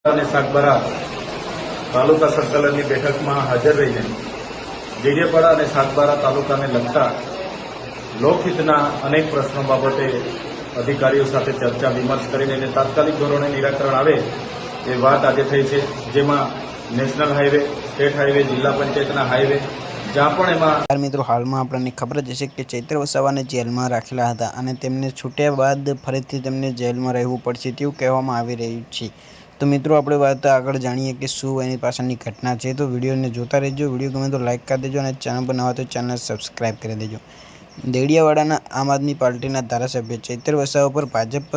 અને સાગબારા તાલુકા સંકલનની બેઠકમાં હાજર રહીને ડેડિયાપાડા અને સાગબારા તાલુકાને લગતા લોકહિતના અનેક પ્રશ્નો બાબતે અધિકારીઓ સાથે ચર્ચા વિમર્શ કરીને એને તાત્કાલિક ધોરણે નિરાકરણ આવે એ વાત આજે થઈ છે, જેમાં નેશનલ હાઈવે, સ્ટેટ હાઈવે, જિલ્લા પંચાયતના હાઈવે જ્યાં પણ એમાં મિત્રો હાલમાં આપણને ખબર જ હશે કે ચૈત્ર વસાવાને જેલમાં રાખેલા હતા અને તેમને છૂટ્યા બાદ ફરીથી તેમને જેલમાં રહેવું પડશે તેવું કહેવામાં આવી રહ્યું છે। તો મિત્રો આપણે વાત આગળ જાણીએ કે શું એની પાછળની ઘટના છે। તો વિડીયોને જોતા રહેજો, વિડીયો ગમે તો લાઇક કરી દેજો અને ચેનલ પર નવા તો ચેનલ સબસ્ક્રાઈબ કરી દેજો। દેડિયાવાડાના આમ આદમી પાર્ટીના ધારાસભ્ય ચૈત્ર વસાવા પર ભાજપ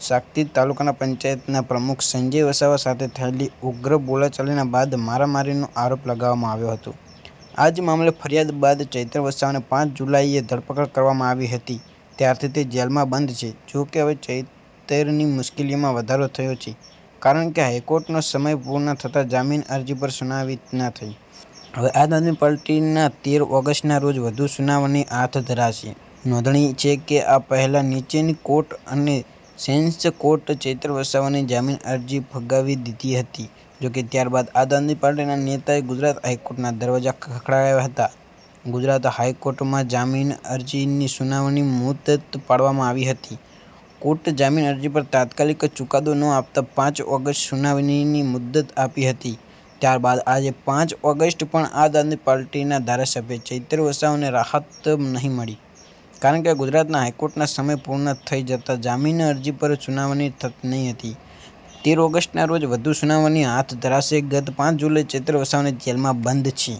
સાગતી તાલુકાના પંચાયતના પ્રમુખ સંજય વસાવા સાથે થયેલી ઉગ્ર બોલાચાલીના બાદ મારામારીનો આરોપ લગાવવામાં આવ્યો હતો। આ જ મામલે ફરિયાદ બાદ ચૈત્ર વસાવાને 5 જુલાઈએ ધરપકડ કરવામાં આવી હતી। ત્યારથી તે જેલમાં બંધ છે। જો કે હવે ચૈતરની મુશ્કેલીઓમાં વધારો થયો છે, કારણ કે હાઈકોર્ટનો સમય પૂર્ણ થતાં જામીન અરજી પર સુનાવણી ન થઈ। હવે આમ આદમી પાર્ટીના 13 ઓગસ્ટના રોજ વધુ સુનાવણી હાથ ધરાશે। નોંધણીય છે કે આ પહેલાં નીચેની કોર્ટ અને સેશન્સ કોર્ટે ચૈત્ર વસાવાની જામીન અરજી ફગાવી દીધી હતી। જોકે ત્યારબાદ આમ આદમી પાર્ટીના નેતાએ ગુજરાત હાઈકોર્ટના દરવાજા ખખડાવ્યા હતા। ગુજરાત હાઈકોર્ટમાં જામીન અરજીની સુનાવણી મુદત પાડવામાં આવી હતી। કોર્ટે જામીન અરજી પર તાત્કાલિક ચુકાદો ન આપતા 5 ઓગસ્ટ સુનાવણીની મુદત આપી હતી। ત્યારબાદ આજે 5 ઓગસ્ટ પણ આમ આદમી પાર્ટીના ધારાસભ્ય ચૈત્ર વસાવાને રાહત નહીં મળી, કારણ કે ગુજરાતના હાઈકોર્ટના સમય પૂર્ણ થઈ જતાં જામીન અરજી પર સુનાવણી થતી નહીં હતી। 13 ઓગસ્ટના રોજ વધુ સુનાવણી હાથ ધરાશે। ગત 5 જુલાઈ ચૈત્ર વસાવાને જેલમાં બંધ છે।